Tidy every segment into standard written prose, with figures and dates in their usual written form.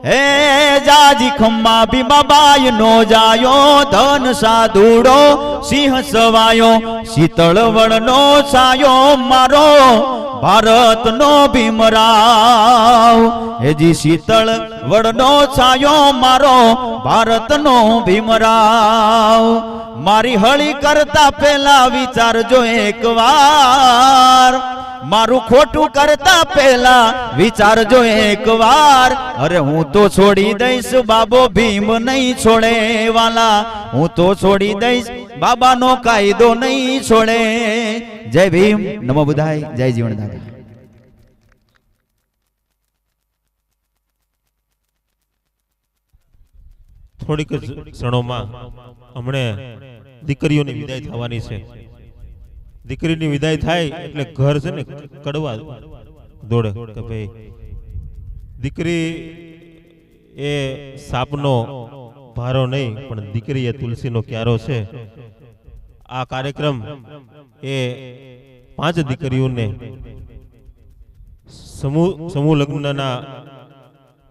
હે જાજી ખમ્મા ભીમા બાઈ નો જાયો ધન સાધુડો સિંહ સવાયો શીતળ વળનો છાયો મારો ભારત નો ભીમરાવ હેજી શીતળ વળનો છાયો મારો ભારત નો ભીમરાવ મારી હળી કરતા પહેલા વિચારજો એકવાર મારું ખોટું કરતા પહેલા વિચારજો એકવાર અરે હું તો છોડી દઈશ બાબો ભીમ નહીં છોડે વાલા હું તો છોડી દઈશ બાબાનો કાયદો નહીં છોડે જય ભીમ નમો બુદ્ધાય જય જીવનદાતા થોડીક ક્ષણોમાં હમણે દીકરીઓની વિદાય થવાની છે દીકરીની વિદાય થાય એટલે ઘર છે ને કડવા દોડે કે ભાઈ દીકરી એ સાપનો ભારો નહીં પણ દીકરી એ તુલસીનો ક્યારો છે આ કાર્યક્રમ એ 5 દીકરીઓને સમૂહ લગ્નના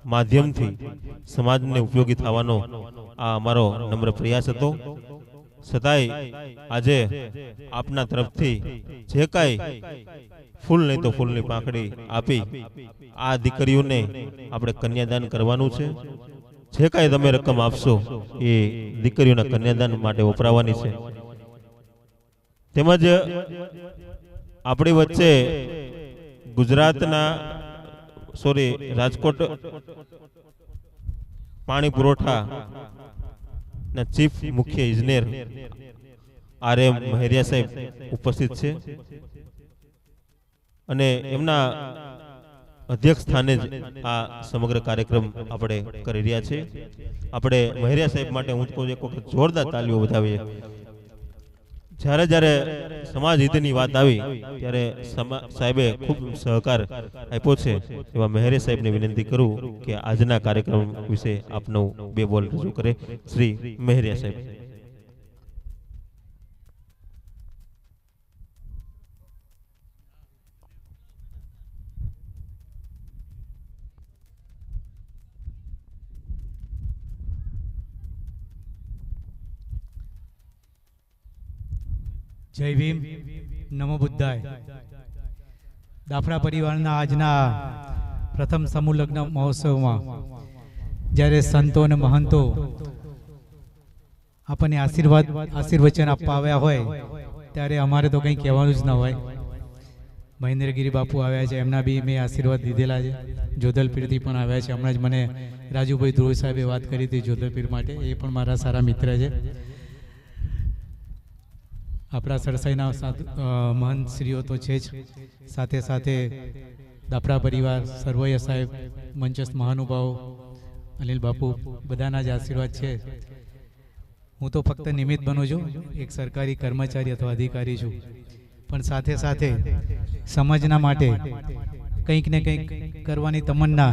માધ્યમથી સમાજને ઉપયોગી થવાનો આ અમારો નમ્ર પ્રયાસ હતો છતાંય આજે આપના તરફથી જે કાંઈ ફૂલ નહીં તો ફૂલની પાંખડી આપી આ દીકરીઓને આપણે કન્યાદાન કરવાનું છે જે કાંઈ તમે રકમ આપશો એ દીકરીઓના કન્યાદાન માટે વપરાવાની છે તેમજ આપણી વચ્ચે ગુજરાતના રાજકોટ પાણી પુરવઠા ચીફ મુખ્ય ઇજનેર RM મહેરિયા સાહેબ ઉપસ્થિત છે અને એમના અધ્યક્ષ સ્થાને જ આ સમગ્ર કાર્યક્રમ આપણે કરી રહ્યા છે આપણે મહેરિયા સાહેબ માટે હું કહું એક વખત જોરદાર તાલીઓ વધાવીએ જ્યારે જ્યારે સમાજ હિતની વાત આવી ત્યારે સાહેબે ખૂબ સહકાર આપ્યો છે એવા મહેરે સાહેબને વિનંતી કરું કે આજના કાર્યક્રમ વિશે આપનો 2 બોલ રજૂ કરે શ્રી મહેરિયા સાહેબ જય ભીમ નમો બુદ્ધાય દાફડા પરિવારના આજના પ્રથમ સમૂહ લગ્ન મહોત્સવમાં જ્યારે સંતો અને મહંતો આપણને આશીર્વચન આપવા આવ્યા હોય ત્યારે અમારે તો કંઈ કહેવાનું જ ન હોય મહેન્દ્રગીરી બાપુ આવ્યા છે એમના બી મેં આશીર્વાદ દીધેલા છે જોધલપીરથી પણ આવ્યા છે હમણાં જ મને રાજુભાઈ ધ્રુવ સાહેબે વાત કરી હતી જોધલપીર માટે એ પણ મારા સારા મિત્ર છે આપણા સરસાઈના મહંતશ્રીઓ તો છે જ સાથે સાથે દાફડા પરિવાર સર્વૈયા સાહેબ મંચસ્થ મહાનુભાવો અનિલ બાપુ બધાના જ આશીર્વાદ છે હું તો ફક્ત નિમિત્ત બનું છું એક સરકારી કર્મચારી અથવા અધિકારી છું પણ સાથે સાથે સમાજના માટે કંઈક ને કંઈક કરવાની તમન્ના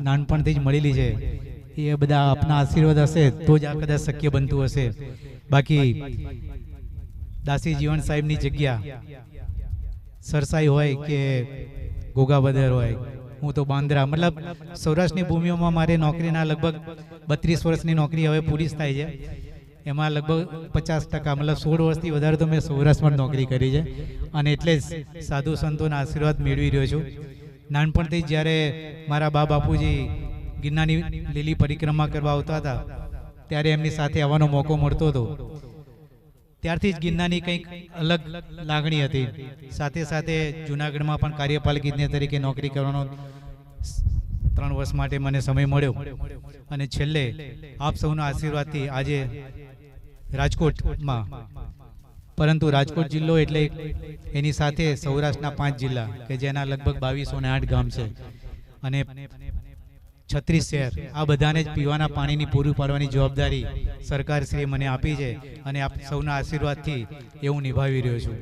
નાનપણથી જ મળેલી છે એ બધા આપના આશીર્વાદ હશે તો જ આ કદાચ શક્ય બનતું હશે બાકી દાસી જીવન સાહેબની જગ્યા સરસાઈ હોય કે ગોગાબદર હોય હું તો બાંદ્રા મતલબ સૌરાષ્ટ્રની ભૂમિઓમાં મારે નોકરીના લગભગ 32 વર્ષની નોકરી હવે પૂરી થાય છે એમાં લગભગ 50% મતલબ 16 વર્ષથી વધારે તો મેં સૌરાષ્ટ્રમાં નોકરી કરી છે અને એટલે જ સાધુ સંતોના આશીર્વાદ મેળવી રહ્યો છું નાનપણથી જ્યારે મારા બા બાપુજી ગિરનારની લીલી પરિક્રમા કરવા આવતા હતા ત્યારે એમની સાથે આવવાનો મોકો મળતો હતો ત્યારથી જ ગિરનારની કંઈક અલગ લાગણી હતી સાથે સાથે જૂનાગઢમાં પણ કાર્યપાલક ઇજનેર તરીકે નોકરી કરવાનો 3 વર્ષ માટે મને સમય મળ્યો અને છેલ્લે આપ સૌના આશીર્વાદથી આજે રાજકોટમાં પરંતુ રાજકોટ જિલ્લો એટલે એની સાથે સૌરાષ્ટ્રના 5 જિલ્લા કે જેના લગભગ 2208 ગામ છે અને 36 શહેર આ બધાને જ પીવાના પાણીની પૂરું પાડવાની જવાબદારી સરકારશ્રીએ મને આપી છે અને આપ સૌના આશીર્વાદથી એ હું નિભાવી રહ્યો છું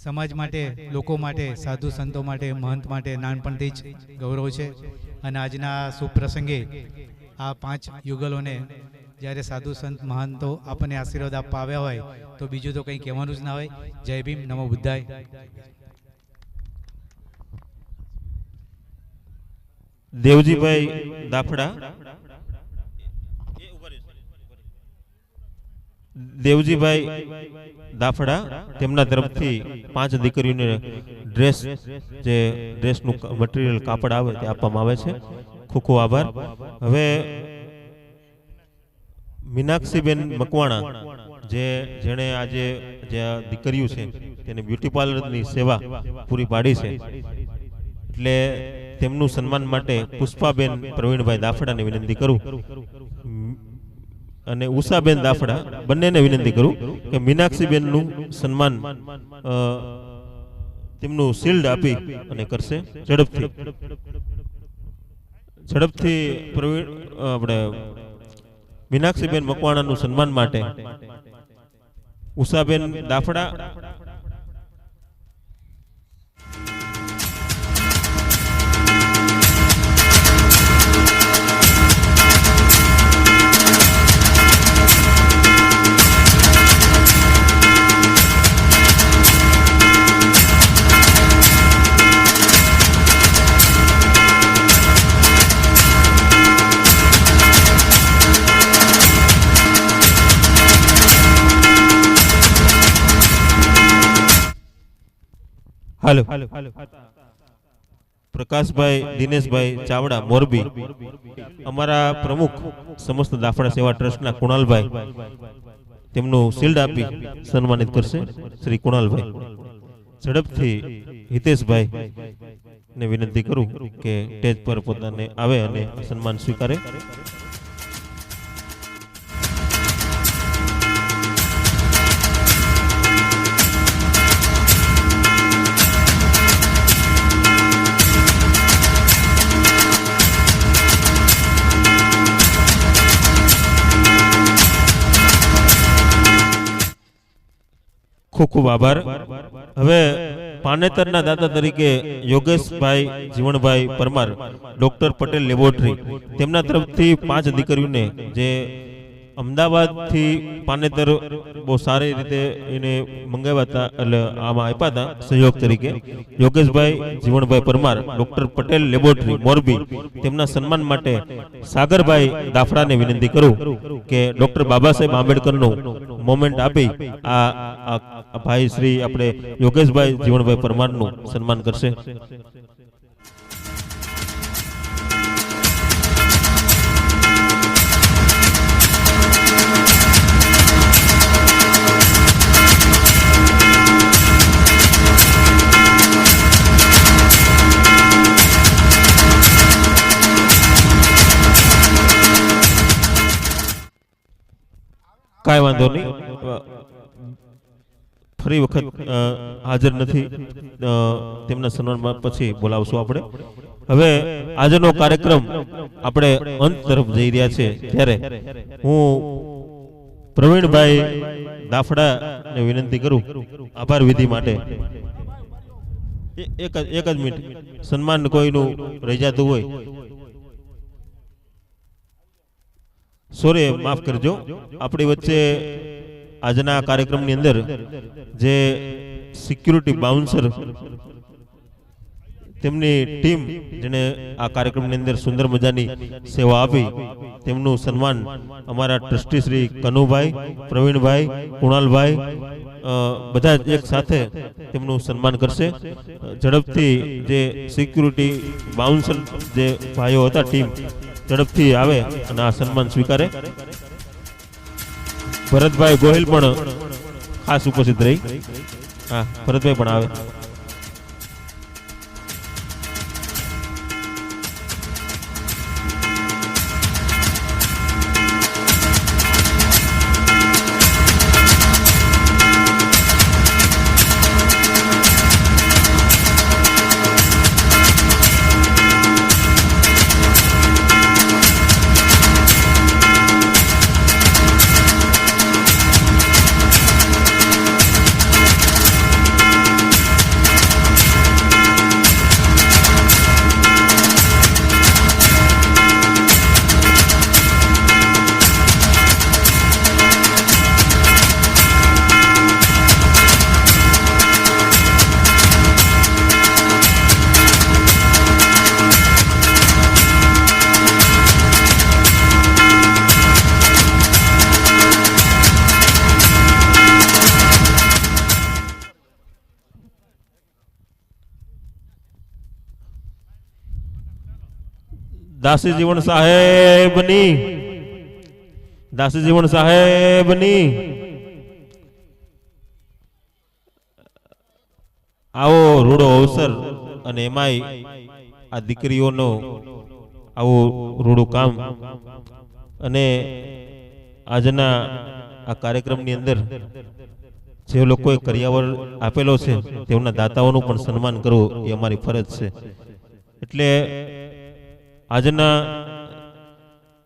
સમાજ માટે લોકો માટે સાધુ સંતો માટે મહંત માટે નાનપણથી જ ગૌરવ છે અને આજના શુભ પ્રસંગે આ 5 યુગલોને જ્યારે સાધુ સંત મહંતો આપણને આશીર્વાદ આપવા આવ્યા હોય તો બીજું તો કંઈ કહેવાનું જ ના હોય જય ભીમ નમો બુદ્ધાય દેવજીભાઈ દાફડા, દેવજીભાઈ દાફડા, તેમના તરફથી 5 દીકરીઓને ડ્રેસ, જે ડ્રેસનું મટીરિયલ કાપડ આવે તે આપવામાં આવે છે. ખૂબ ખૂબ આભાર. હવે મીનાક્ષીબેન મકવાણા, જેણે આજે જે આ દીકરીઓ છે તેને બ્યુટી પાર્લરની સેવા પૂરી પાડી છે, એટલે તેમનું સન્માન માટે પુષ્પાબેન પ્રવીણભાઈ દાફડાને વિનંતી કરું અને ઉષાબેન દાફડા બંનેને વિનંતી કરું કે મીનાક્ષીબેનનું સન્માન તેમનું શિલ્ડ આપી અને કરશે. ઝડપથી પ્રવીણ આપણે મીનાક્ષીબેન મકવાણાનું સન્માન માટે ઉષાબેન દાફડા, હાલો પ્રકાશભાઈ દિનેશભાઈ ચાવડા મોરબી, અમારા પ્રમુખ સમસ્ત દાફડા સેવા ટ્રસ્ટના કુણાલભાઈ તેમનું શિલ્ડ આપી સન્માનિત કરશે. શ્રી કુણાલભાઈ. ઝડપથી હિતેશભાઈ ને વિનંતી કરું કે સ્ટેજ પર પોતાને આવે અને સન્માન સ્વીકારે. ખૂબ ખૂબ આભાર. હવે પાનેતરના દાતા તરીકે યોગેશભાઈ જીવણભાઈ પરમાર, ડોક્ટર પટેલ લેબોરેટરી, તેમના તરફથી 5 દીકરીઓને જે અમદાવાદથી પાનેતર બહુ સારી રીતે એને મંગાવ્યા હતા, એટલે આમાં આપ્યા હતા સહયોગ તરીકે. યોગેશભાઈ જીવણભાઈ પરમાર, ડોક્ટર પટેલ લેબોરેટરી મોરબી, તેમના સન્માન માટે સાગરભાઈ દાફડાને વિનંતી કરું કે ડોક્ટર બાબા સાહેબ આંબેડકરનું મોમેન્ટ આપી આ ભાઈ શ્રી આપણે યોગેશભાઈ જીવણભાઈ પરમારનું સન્માન કરશે. કાંઈ વાંધો નહીં, ફરી વખત હાજર નથી, તેમના સન્માન પછી બોલાવશું આપણે. હવે આજનો કાર્યક્રમ આપણે અંત તરફ જઈ રહ્યા છે, ત્યારે હું પ્રવીણભાઈ દાફડાને વિનંતી કરું આભાર વિધિ માટે. એક જ મિનિટ, સન્માન કોઈનું રહી જતું હોય, સોરી માફ કરજો. આપણી વચ્ચે આજના કાર્યક્રમની અંદર જે સિક્યુરિટી બાઉન્સર, તેમની ટીમ જેને આ કાર્યક્રમની અંદર સુંદર મજાની સેવા આપી, તેમનું સન્માન અમારા ટ્રસ્ટી શ્રી કનુભાઈ, પ્રવીણભાઈ, કુણાલભાઈ બધા એક સાથે તેમનું સન્માન કરશે. ઝડપથી જે સિક્યુરિટી બાઉન્સર જે ભાઈઓ હતા ટીમ, ઝડપથી આવે અને આ સન્માન સ્વીકારે. ભરતભાઈ ગોહિલ પણ ખાસ ઉપસ્થિત રહી. હા, ભરતભાઈ પણ આવે. દાસી જીવન સાહેબની, દાસી જીવન સાહેબની. આવો રૂડો અવસર અને એમાંય આ દીકરીઓનો આવું રૂડું કામ અને આજના આ કાર્યક્રમની અંદર જે લોકોએ કરિયાવર આપેલો છે તેમના દાતાઓનું પણ સન્માન કરવું એ અમારી ફરજ છે. એટલે આજના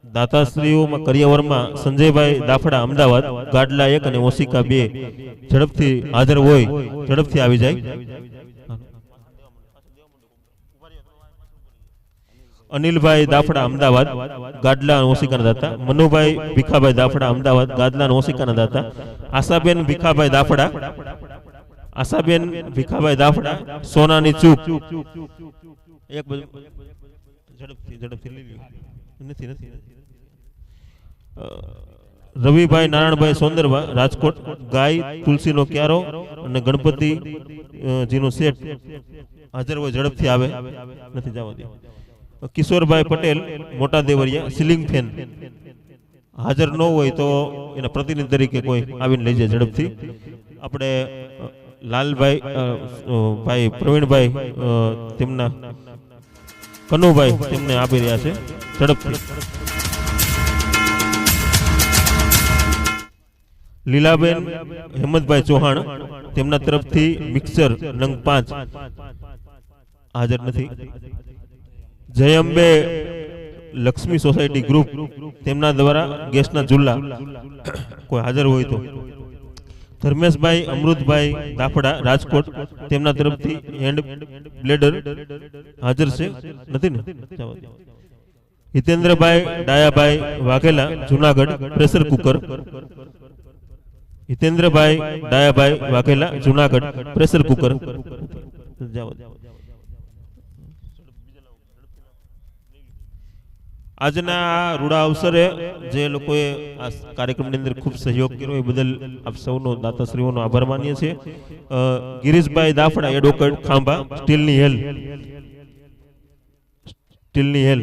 દાતાશ્રીઓમાં કરિયાવરમાં સંજયભાઈ દાફડા અમદાવાદ ગાડલા 1 અને ઓશિકા 2 ઝડપથી હાજર હોય, ઝડપથી આવી જાય. અનિલભાઈ દાફડા અમદાવાદ ગાડલા અને ઓશિકાના દાતા. મનુભાઈ ભીખાભાઈ દાફડા અમદાવાદ ગાદલા અને ઓશિકાના દાતા. આશાબેન ભીખાભાઈ દાફડા, આશાબેન ભીખાભાઈ દાફડા સોનાની ચૂક. એક બાજુ ઝડપથી લઈ લ્યો. નથી નથી. રવિભાઈ નારાયણભાઈ સોંદરવા રાજકોટ ગાય તુલસીનો ક્યારો અને ગણપતિ જીનો સેટ હાજર હોય, ઝડપથી આવે. નથી જવા દે. કિશોરભાઈ પટેલ મોટા દેવરિયા સીલિંગ ફેન હાજર ન હોય તો એના પ્રતિનિધિ તરીકે કોઈ આવીને લઈ જાય ઝડપથી. આપણે લાલભાઈ ભાઈ પ્રવીણભાઈ તેમના કનુભાઈ તેમને આપી રહ્યા છે ઝડપથી. લીલાબેન હેમંતભાઈ ચૌહાણ તેમના તરફથી મિક્સર નંગ 5 હાજર નથી. જયંબે લક્ષ્મી સોસાયટી ગ્રુપ તેમના દ્વારા ગેસના ચૂલા કોઈ હાજર હોય તો. ધર્મેશભાઈ અમૃતભાઈ દાફડા રાજકોટ તેમના તરફથી હેન્ડ બ્લેડર હાજર છે. નથી ને? હિતેન્દ્રભાઈ Dayabhai Vaghela Junagadh pressure cooker. હિતેન્દ્રભાઈ Dayabhai Vaghela Junagadh pressure cooker. આજના રૂડા અવસરે જે લોકોએ આ કાર્યક્રમની અંદર ખૂબ સહયોગ કર્યો એ બદલ આપ સૌનો દાતાશ્રીઓનો આભાર માનીએ છીએ. ગિરીશભાઈ દાફડા એડવોકેટ ખાંભા સ્ટીલની હેલ, સ્ટીલની હેલ.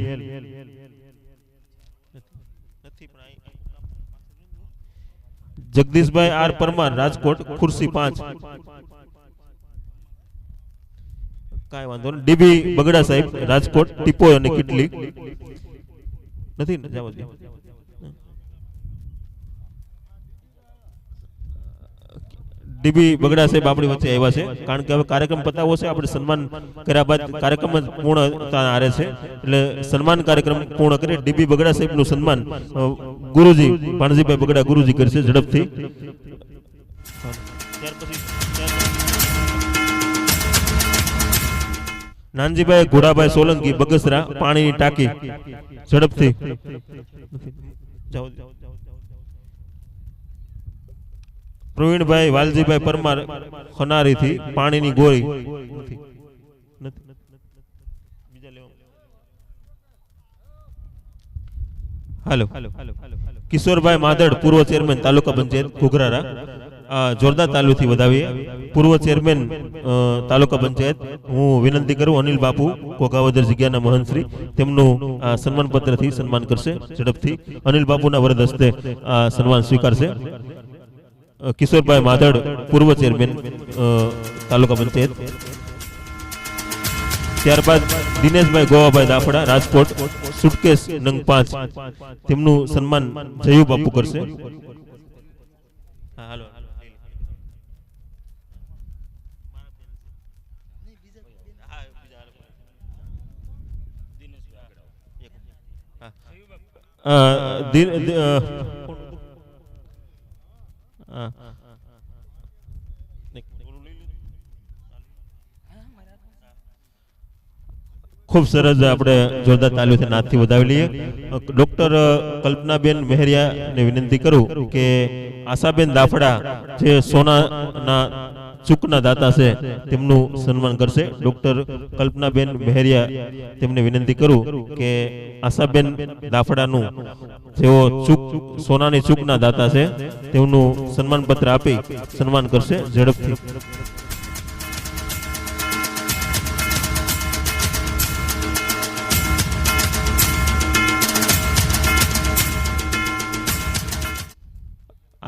જગદીશભાઈ આર પરમાર રાજકોટ ખુરશી 5. કાંઈ વાંધો નહીં. ડીબી બગડા સાહેબ રાજકોટ ટીપોય અને કેટલી. નથી જવા દે. ડીબી બગડા સાહેબ આપણી વચ્ચે આવ્યા છે કારણ કે હવે કાર્યક્રમ પતાવવો છે. આપણે સન્માન કર્યા બાદ કાર્યક્રમ પૂર્ણતા આરે છે એટલે સન્માન કાર્યક્રમ પૂર્ણ કરી ડીબી બગડા સાહેબનું સન્માન ગુરુજી ભાણજીભાઈ બગડા ગુરુજી કરશે ઝડપથી. નાનજીભાઈ ઘોડાભાઈ સોલંકી બગસરા પાણીની ટાંકી ઝડપથી. પ્રવીણભાઈ વાલજીભાઈ પરમાર ખનારીથી પાણીની ગોળી. હાલો. કિશોરભાઈ માધડ પૂર્વ ચેરમેન તાલુકા પંચાયત ઘોઘરારા જોરદાર તાલુથી વધાવીએ. પૂર્વ ચેરમેન તાલુકા પંચાયત હું વિનંતી કરું અનિલ બાપુ કોકાવદર જગ્યાના મહંતશ્રી તેમનું સન્માન પત્રથી સન્માન કરશે ઝડપથી. અનિલ બાપુના વરદ હસ્તે સન્માન સ્વીકારશે. કિશોરભાઈ માધડ પૂર્વ ચેરમેન તાલુકા પંચાયત. ત્યારબાદ દિનેશભાઈ ગોવાભાઈ દાફડા રાજકોટ સુટકેસ નંગ 5 તેમનું સન્માન જયુ બાપુ કરશે. ખૂબ સરસ આપણે જોરદાર તાલીઓથી નાદથી વધાવી લઈએ. ડોક્ટર કલ્પનાબેન મહેરિયાને વિનંતી કરું કે આશાબેન દાફડા જે સોનાના ચૂકના દાતા છે તેમનું સન્માન કરશે. ડોક્ટર કલ્પનાબેન મહેરિયા તેમને વિનંતી કરું કે આશાબેન દાફડાનું જેઓ સોનાની ચૂકના દાતા છે તેમનું સન્માન પત્ર આપી સન્માન કરશે ઝડપથી.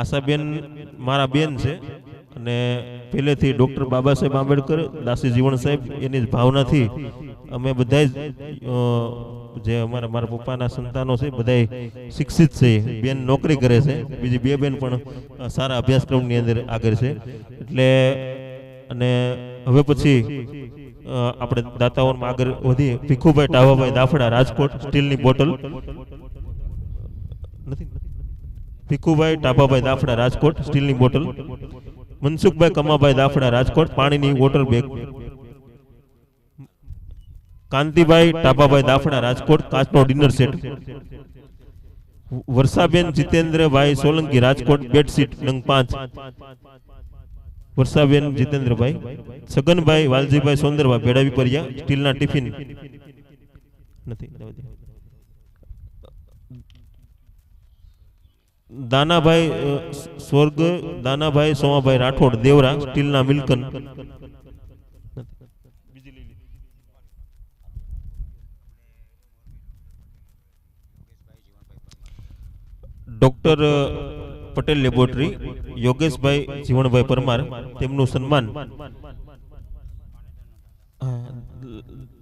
આશાબેન મારા બેન છે અને પહેલેથી ડૉક્ટર બાબા સાહેબ આંબેડકર દાસી જીવણ સાહેબ એની જ ભાવનાથી અમે બધા જ જે મારા પપ્પાના સંતાનો છે બધા શિક્ષિત છે. બેન નોકરી કરે છે, બીજી બે બેન પણ સારા અભ્યાસક્રમની અંદર આગળ છે. એટલે અને હવે પછી આપણે દાતાઓમાં આગળ વધીએ. ભીખુભાઈ ટાવાભાઈ દાફડા રાજકોટ સ્ટીલની બોટલ નથી. ભીખુભાઈ ટાભાભાઈ દાફડા રાજકોટ સ્ટીલની બોટલ. મનસુખભાઈ કમાભાઈ દાફડા રાજકોટ પાણીની વોટર બેગ. કાંતિભાઈ ટાભાભાઈ દાફડા રાજકોટ કાચનો dinner set. Varshaben Jitendrabhai Solanki Rajkot bedsheet નંગ 5. વર્ષાબેન જીતેન્દ્રભાઈ. છગનભાઈ વાલજીભાઈ સોંદરભાઈ ભેડાવી પરિયા સ્ટીલના ટિફિન નથી. દાનાભાઈ સ્વર્ગ દાનાભાઈ સોમાભાઈ રાઠોડ દેવરા સ્ટીલના મિલ્કન. ડોક્ટર પટેલ લેબોરેટરી યોગેશભાઈ જીવણભાઈ પરમાર તેમનું સન્માન.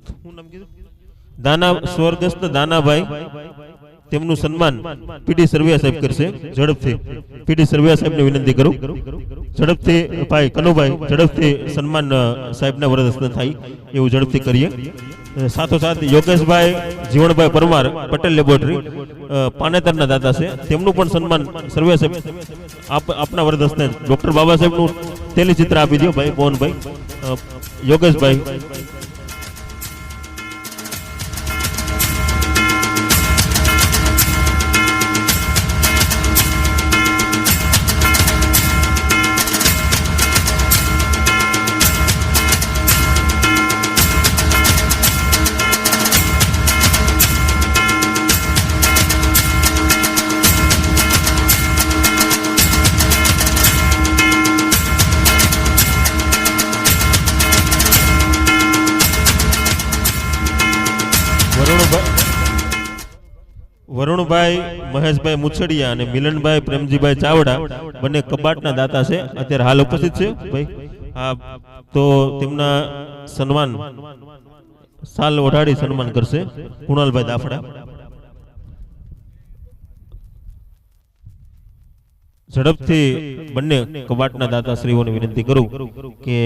શું નામ કીધું? સ્વર્ગસ્થ દાનાભાઈ તેમનું સન્માન પીડી સરવૈયા સાહેબ કરશે. ઝડપથી પીડી સરવૈયા સાહેબને વિનંતી કરું, ઝડપથી ભાઈ કનુભાઈ ઝડપથી સન્માન સાહેબના વરદ હસ્તે થાય એવું ઝડપથી કરીએ. સાથોસાથ યોગેશભાઈ જીવણભાઈ પરમાર પટેલ લેબોરેટરી પાનેતરના દાતા છે, તેમનું પણ સન્માન સરવૈયા સાહેબ આપના વરદ હસ્તે ડોક્ટર બાબા સાહેબનું તેલી ચિત્ર આપી દો ભાઈ પવનભાઈ. યોગેશભાઈ વરુણભાઈ મહેશભાઈ મુછડિયા અને મિલનભાઈ પ્રેમજીભાઈ ચાવડા બંને કબાટના દાતા છે, અત્યારે હાલ ઉપસ્થિત છે ભાઈ. હા, તો તેમના સન્માન સાલ ઓઢાડી સન્માન કરશે કુણાલભાઈ દાફડા. ઝડપથી બંને કબાટના દાતા શ્રીઓને વિનંતી કરું કે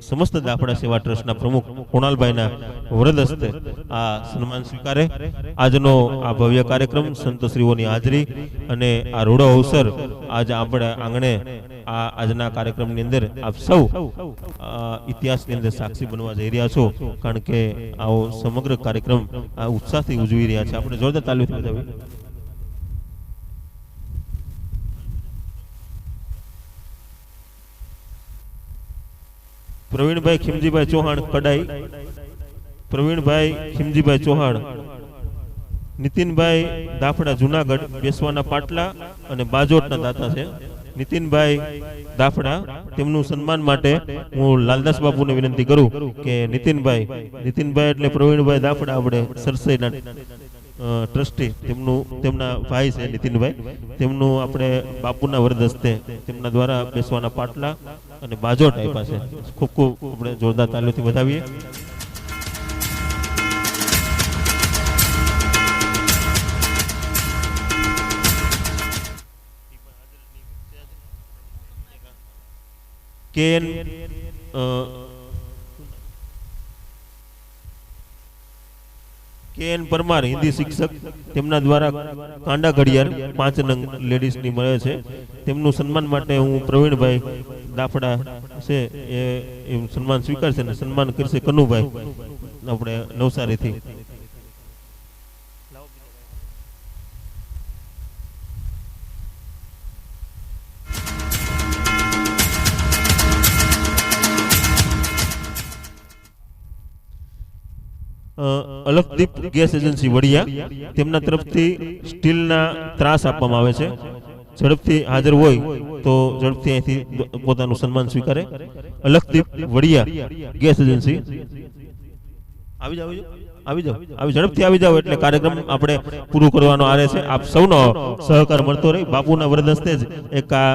સમસ્ત દાફડા સેવા ટ્રસ્ટના પ્રમુખ કુણાલભાઈના વરદ હસ્તે આ સન્માન સ્વીકારે. આજનો આ ભવ્ય કાર્યક્રમ સંતશ્રીઓની હાજરી અને આ રૂડો અવસર આજ આપણે આંગણે આજના કાર્યક્રમની અંદર આપ સૌ ઇતિહાસની અંદર સાક્ષી બનવા જઈ રહ્યા છો, કારણ કે આવો સમગ્ર કાર્યક્રમ આ ઉત્સાહથી ઉજવી રહ્યા છે. આપણે જોરદાર તાલીમ બજાવી. પ્રવીણભાઈ ખીમજીભાઈ ચૌહાણ કડાઈ. પ્રવીણભાઈ ખીમજીભાઈ ચૌહાણ. નીતિનભાઈ દાફડા જુનાગઢ બેસવાના પાટલા અને બાજોટના દાતા છે. નીતિનભાઈ દાફડા તેમનું સન્માન માટે હું લાલદાસ બાપુને વિનંતી કરું કે નીતિનભાઈ એટલે પ્રવીણભાઈ દાફડા આપણે સરસઈના ટ્રસ્ટી તેમના ભાઈ છે નીતિનભાઈ, તેમનું આપણે બાપુના વરદ હસ્તે તેમના દ્વારા બેસવાના પાટલા અને બાજોટ આપ્યા છે. ખૂબ ખૂબ આપણે જોરદાર તાલીઓથી વધાવીએ. KN પરમાર હિન્દી શિક્ષક, તેમના દ્વારા કાંડા ઘડિયાળ 5 નંગ લેડીઝની મળે છે. તેમનું સન્માન માટે હું પ્રવીણભાઈ દાફડા છે એ સન્માન સ્વીકારશે અને સન્માન કરશે કનુભાઈ આપણે નવસારીથી. અલખદીપ ગેસ એજન્સી વડિયા, તેમના તરફથી સ્ટીલના ત્રાસ આપવામાં આવે છે. ઝડપથી હાજર હોય તો ઝડપથી અહીંથી પોતાનું સન્માન સ્વીકારે. અલખદીપ વડિયા ગેસ એજન્સી આવી જાવ. આવી જાઓ, આવી ઝડપથી આવી જાઓ એટલે કાર્યક્રમ આપણે પૂરું કરવાનો આરે છે. આપ સૌનો સહકાર મળતો રહે. બાપુના વરદ હસ્તે જ એક આ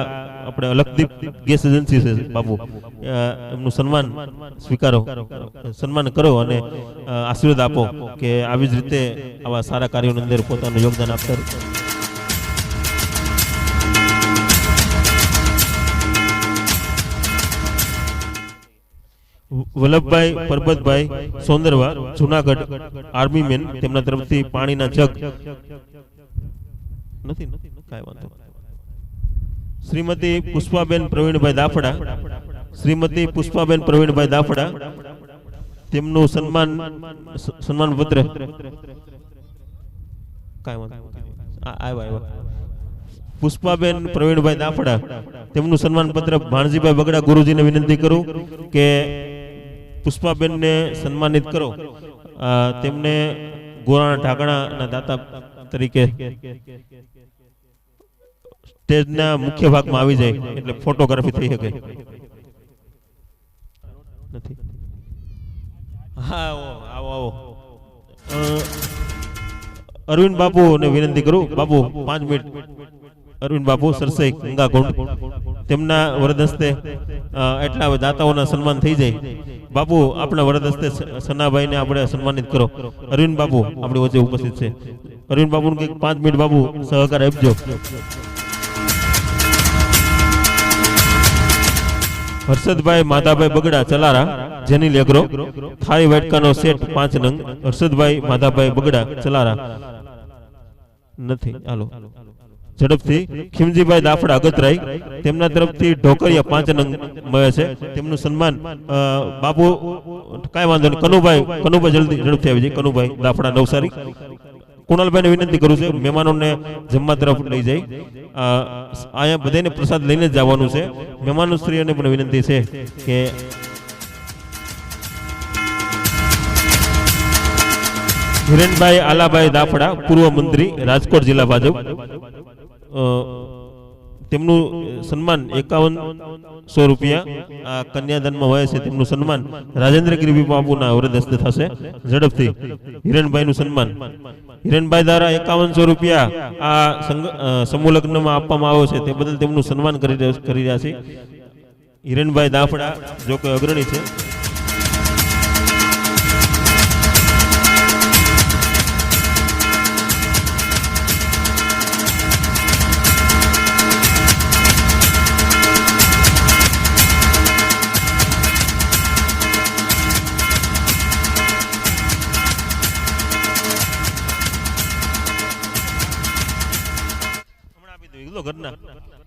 આપણે લક્ષદીપ ગેસ એજન્સી છે બાપુ, એમનું સન્માન સ્વીકારો, સન્માન કરો અને આશીર્વાદ આપો કે આવી જ રીતે આવા સારા કાર્યોની અંદર પોતાનું યોગદાન આપતા રહો. વલ્લભભાઈ પરબતભાઈ સોંદરવા જુનાગઢ આર્મી મેન, તેમના તરફથી પાણીના જગ નથી, કાંઈ વાંધો. શ્રીમતી પુષ્પાબેન પ્રવીણભાઈ દાફડા, શ્રીમતી પુષ્પાબેન પ્રવીણભાઈ દાફડા, તેમનું સન્માન પત્ર કાંઈ વાંધો આવ્યા. પુષ્પાબેન પ્રવીણભાઈ દાફડા, તેમનું સન્માન પત્ર ભાણજીભાઈ બગડા ગુરુજીને વિનંતી કરું કે પુષ્પાબેનને સન્માનિત કરો. તેમને ગોરાણા ઢાકણાના દાતા તરીકે સ્ટેજના મુખ્ય ભાગમાં આવી જાય એટલે ફોટોગ્રાફી થઈ શકે. નથી. હા આવો આવો. અરવિંદ બાપુ ને વિનંતી કરું. બાપુ 5 મિનિટ. અરવિંદ બાપુ સરસઈ ગંગાકુંડ, તેમના વરદ હસ્તે એટલા દાતાઓના સન્માન થઈ જાય. બાપુ આપણા વરદ હસ્તે સનાભાઈને આપણે સન્માનિત કરો. અરવિંદ બાપુ આપણી વચ્ચે ઉપસ્થિત છે. અરવિંદ બાપુ કંઈક 5 મિનિટ બાપુ સહકાર આપજો. હર્ષદભાઈ માધાભાઈ બગડા ચલારા જેની લેગરો, થાળી વાટકાનો સેટ 5 નંગ. હર્ષદભાઈ માધાભાઈ બગડા ચલારા નથી. હાલો ઝડપથી. ખીમજીભાઈ દાફડા અગતરાઈ, તેમના તરફથી ઢોકરિયા 5 નંગ મળે છે. તેમનું સન્માન બાપુ કાંઈ વાંધો નહીં. કનુભાઈ જલ્દી ઝડપથી આવી જાય. કનુભાઈ દાફડા નવસારી. કુણાલભાઈને વિનંતી કરું છું મહેમાનોને જમવા તરફ લઈ જાય. અહીંયા બધાને પ્રસાદ લઈને જ જવાનું છે. મહેમાનો સ્ત્રીઓને પણ વિનંતી છે કે હિરેનભાઈ આલાભાઈ દાફડા, પૂર્વ મંત્રી, રાજકોટ જિલ્લા ભાજપ, તેમનું સન્માન 5100 રૂપિયા કન્યાદાનમાં હોય છે. તેમનું સન્માન રાજેન્દ્રગીરી બાપુના વરદ હસ્તે થશે. ઝડપથી હિરણભાઈનું સન્માન. હિરણભાઈ દ્વારા 5100 રૂપિયા આ સમૂહ લગ્નમાં આપવામાં આવ્યો છે, તે બદલ તેમનું સન્માન કરી રહ્યા છે. હિરણભાઈ દાફડા જો કે અગ્રણી છે.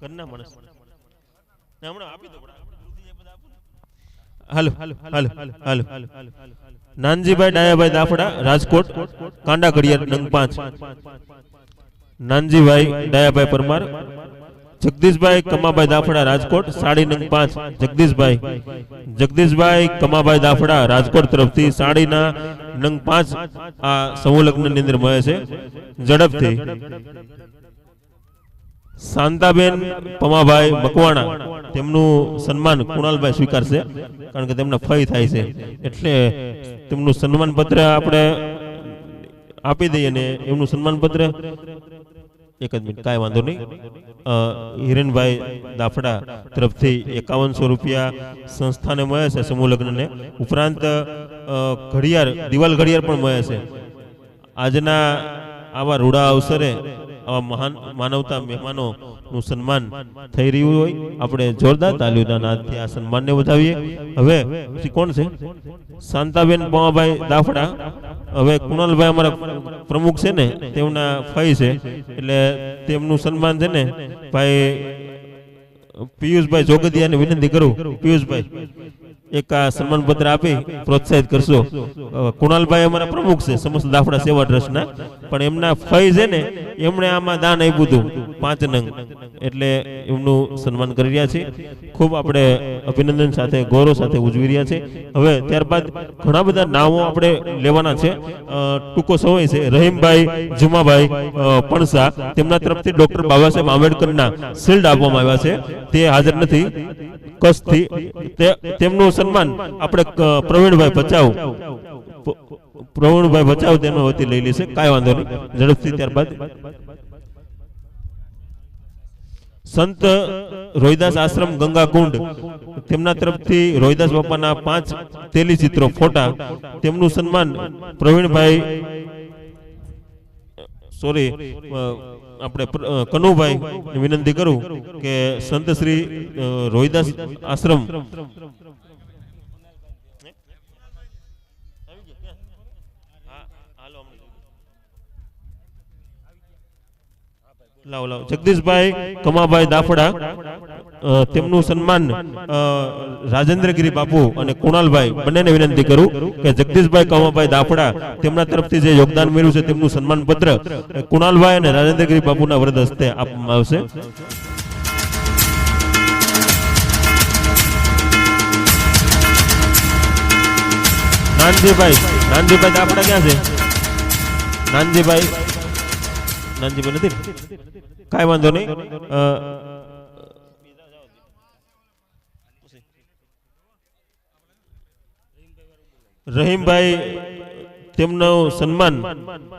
ઘરના માણસ હમણાં આપી દો. હાલો હાલો હાલો. નાનજીભાઈ ડાયાભાઈ દાફડા રાજકોટ કાંડા ઘડિયાળ નંગ 5. નાનજીભાઈ ડાયાભાઈ પરમાર. જગદીશભાઈ કમાભાઈ દાફડા રાજકોટ સાડી નંગ 5. જગદીશભાઈ કમાભાઈ દાફડા રાજકોટ તરફથી સાડીના નંગ 5 આ સમૂહ લગ્નની અંદર મળે છે. ઝડપથી. શાંતાબેન પમાભાઈ મકવાણા, તેમનું સન્માન કુણાલભાઈ સ્વીકારશે કારણ કે તેમના ફઈ થાય છે એટલે તેમનું સન્માન પત્ર આપણે આપી દઈએ ને એમનું સન્માન પત્ર એક જ મિનિટ કાંઈ વાંધો નહીં. હિરેનભાઈ દાફડા તરફથી 5100 રૂપિયા સંસ્થાને મળે છે સમૂહ લગ્નને. ઉપરાંત ઘડિયાળ દિવાલ ઘડિયાળ પણ મળે છે. આજના આવા રૂડા અવસરે આવા મહાન માનવતા મહેમાનોનું સન્માન થઈ રહ્યું હોય આપણે જોરદાર તાલીઓના નાદથી આ સન્માનને વધાવીએ. હવે પછી કોણ છે? શાંતાબેન પમાભાઈ દાફડા. હવે કુણાલભાઈ અમારા પ્રમુખ છે ને તેમના ફઈ છે એટલે તેમનું સન્માન છે ને ભાઈ પિયુષભાઈ જોગદિયાને વિનંતી કરું. પિયુષભાઈ એક આ સન્માન પત્ર આપી પ્રોત્સાહિત કરશો. કુણાલભાઈ અમારા પ્રમુખ છે સમસ્ત દાફડા સેવા ટ્રસ્ટના, પણ એમના ફઈ છે ને એમણે આમાં દાન આપ્યું હતું 5 નંગ એટલે એમનું સન્માન કરી રહ્યા છે. ખૂબ આપણે અભિનંદન સાથે ગૌરવ સાથે ઉજવી રહ્યા છે. હવે ત્યારબાદ ઘણા બધા નામો આપણે લેવાના છે. ટૂંકો સમય છે. રહીમભાઈ જુમાભાઈ પણસા, તેમના તરફથી ડોક્ટર બાબા સાહેબ આંબેડકરના શિલ્ડ આપવામાં આવ્યા છે, તે હાજર નથી કચ્છથી. તેમનું સન્માન આપણે પ્રવીણભાઈ ભચાઉ પ્રવીણભાઈ બચાવ તેમના વતી લઈ લેશે, કાંઈ વાંધો નહીં, ઝડપથી. ત્યારબાદ સંત રોહિદાસ આશ્રમ ગંગાકુંડ તેમના તરફથી રોહિદાસ બાપાના 5 તેલી ચિત્રો ફોટા, તેમનું સન્માન પ્રવીણભાઈ આપણે કનુભાઈ વિનંતી કરું કે સંત શ્રી રોહિદાસ આશ્રમ જગદીશભાઈ કમાભાઈ દાફડા તેમનું સન્માન રાજેન્દ્રગીરી બાપુ અને કુણાલભાઈ બંનેને વિનંતી કરું કે જગદીશભાઈ કમાભાઈ દાફડા તેમના તરફથી જે યોગદાન મળ્યું છે તેમનું સન્માન પત્ર કુણાલભાઈ અને રાજેન્દ્રગીરી બાપુના વરદ હસ્તે આપવામાં આવશે. નાનજીભાઈ દાફડા ક્યાં છે? નાનજીભાઈ નથી, કાંઈ વાંધો નહીં. રહીમભાઈ તેમનું સન્માન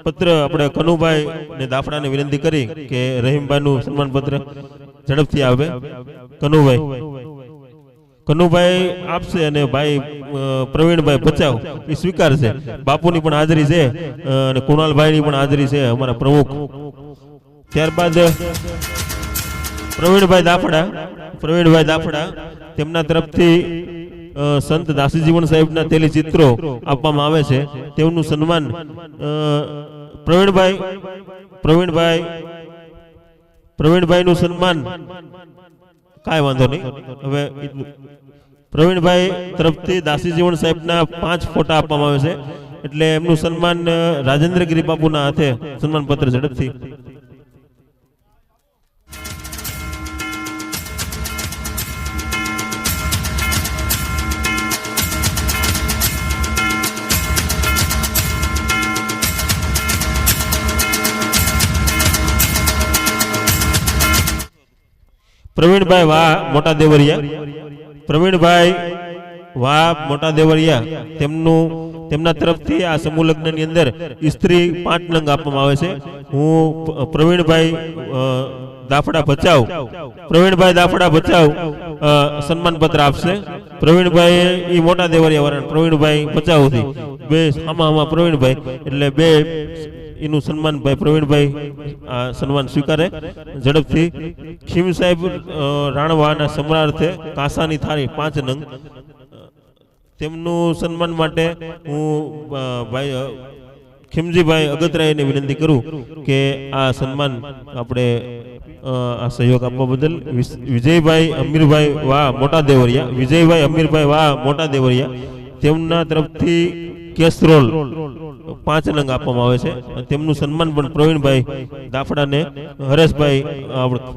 પત્ર આપણે કનુભાઈ ને દાફડાને વિનંતી કરી કે રહીમભાઈ નું સન્માન પત્ર ઝડપથી આવે. કનુભાઈ આપશે અને ભાઈ પ્રવીણભાઈ બચાવ એ સ્વીકારશે. બાપુની પણ હાજરી છે અને કુણાલભાઈ ની પણ હાજરી છે, અમારા પ્રમુખ. ત્યારબાદ પ્રવીણભાઈ દાફડા તેમના તરફથી સંત દાસીજીવન સાહેબના તેલી ચિત્રો આપવામાં આવે છે, તેમનું સન્માન પ્રવીણભાઈ નું સન્માન, કાંઈ વાંધો નહીં. હવે પ્રવીણભાઈ તરફથી દાસીજીવન સાહેબના 5 ફોટા આપવામાં આવે છે, એટલે એમનું સન્માન રાજેન્દ્રગીરી બાપુના હાથે સન્માન પત્ર ઝડપથી. પ્રવીણભાઈ વાહ મોટા દેવરિયા તેમના તરફથી આ સમૂહ લગ્ન ની અંદર સ્ત્રી 5 નંગ આપવામાં આવે છે. હું પ્રવીણભાઈ દાફડા બચાવ સન્માન પત્ર આપશે. પ્રવીણભાઈ ઈ મોટા દેવરિયા વાળા, પ્રવીણભાઈ બચાવ થી બે આમાં પ્રવીણભાઈ, એટલે બે એનું સન્માન ભાઈ પ્રવીણભાઈ સન્માન સ્વીકારે ઝડપથી. ખીમ સાહેબ રાણવાના સમ્રાર્થે કાંસાની થાળી 5 નંગ, તેમનું સન્માન માટે હું ભાઈ ખીમજીભાઈ અગતરાયને વિનંતી કરું કે આ સન્માન આપણે આ સહયોગ આપવા બદલ. વિજયભાઈ અમીરભાઈ વાહ મોટા દેવરિયા તેમના તરફથી કેસરોલ 5 નંગ આપવામાં આવે છે, તેમનું સન્માન પણ પ્રવીણભાઈ દાફડાને હરેશભાઈ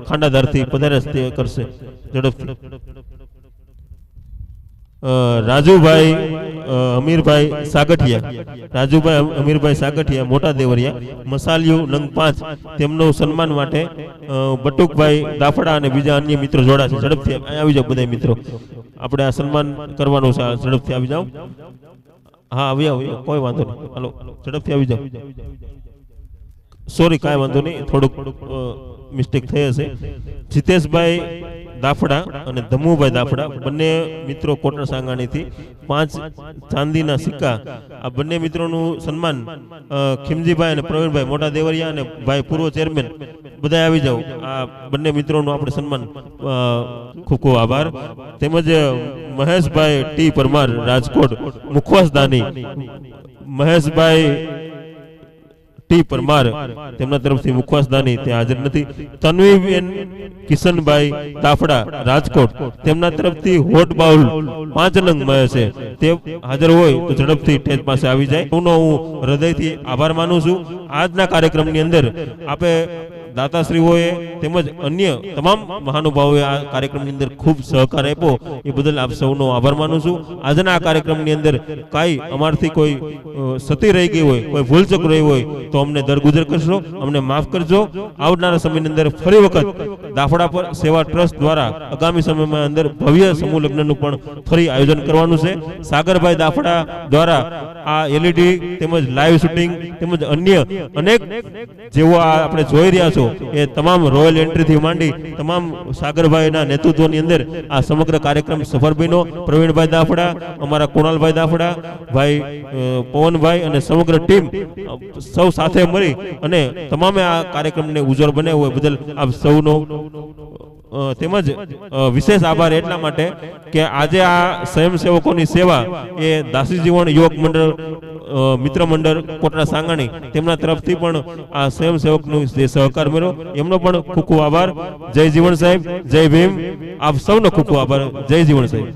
ખાંડાધારથી પધાર્યા કરશે ઝડપથી. રાજુભાઈ અમીરભાઈ સાગઠિયા મોટા દેવરિયા મસાલિયું નંગ 5, તેમનું સન્માન માટે બટુકભાઈ દાફડા અને બીજા અન્ય મિત્રો જોડાશે. ઝડપથી આવી જાઓ બધા મિત્રો, આપણે આ સન્માન કરવાનું છે, ઝડપથી આવી જાઓ. હા આવી કોઈ વાંધો નહીં, હાલો ઝડપથી આવી જાઓ. સોરી, કાંઈ વાંધો નહીં, થોડુંક મિસ્ટેક થઈ હશે. જીતેશભાઈ દાફડા અને ધમુભાઈ દાફડા બંને મિત્રો કોટર સાંગાણીથી 5 ચાંદીના સિક્કા, આ બંને મિત્રોનું સન્માન ખીમજીભાઈ અને પ્રવીણભાઈ મોટા દેવરિયા અને ભાઈ પૂર્વ ચેરમેન બધા આવી જાઓ. આ બંને મિત્રોનું આપણે સન્માન, ખૂબ ખૂબ આભાર. તેમજ મહેશભાઈ ટી પરમાર રાજકોટ મુખવાસદાની, મહેશભાઈ ટી પરમાર તેમના તરફથી મુખવાસદાની ત્યાં હાજર નથી. તન્વીબેન કિશનભાઈ દાફડા રાજકોટ તેમના તરફથી હોટ બાઉલ 5 નંગ મળે છે, તે હાજર હોય તો ઝડપથી સ્ટેજ પાસે આવી જાય. હું હૃદયથી આભાર માનું છું. આજના કાર્યક્રમની અંદર આપે દાતાશ્રીઓએ તેમજ અન્ય તમામ મહાનુભાવોએ આ કાર્યક્રમની અંદર ખૂબ સહકાર આપ્યો એ બદલ આપ સૌનો આભાર માનું છું. આજના આ કાર્યક્રમની અંદર કાંઈ અમારથી કોઈ સતી રહી ગઈ હોય, કોઈ ભૂલચૂક રહી હોય તો અમને દરગુજર કરશો, અમને માફ કરજો. આવનારા સમયની અંદર ફરી વખત દાફડા પર સેવા ટ્રસ્ટ દ્વારા આગામી સમયમાં અંદર ભવ્ય સમૂહ લગ્નનું પણ ફરી આયોજન કરવાનું છે. સાગરભાઈ દાફડા દ્વારા આ એલઈડી તેમજ લાઈવ શૂટિંગ તેમજ અન્ય અનેક જેવો આ આપણે જોઈ રહ્યા છો એ તમામ રોયલ એન્ટ્રીથી માંડી તમામ સાગરભાઈના નેતૃત્વની અંદર આ સમગ્ર કાર્યક્રમ સફળ બન્યો. પ્રવીણભાઈ દાફડા, અમારા કુણાલભાઈ દાફડા, ભાઈ પવનભાઈ અને સમગ્ર ટીમ સૌ સાથે મળી અને તમામે આ કાર્યક્રમને ઉજ્જવળ બનાવ્યો હોય બદલ આપ સૌનો તેમજ વિશેષ આભાર એટલા માટે કે આજે આ સ્વયંસેવકોની સેવા એ દાસી જીવન યુવક મંડળ મિત્ર મંડળ કોટડા સાંગાણી તેમના તરફથી પણ આ સ્વયંસેવકનો જે સહકાર મળ્યો એમનો પણ ખૂબ ખૂબ આભાર. જય જીવન સાહેબ, જય ભીમ. આપ સૌનો ખૂબ ખૂબ આભાર. જય જીવન સાહેબ.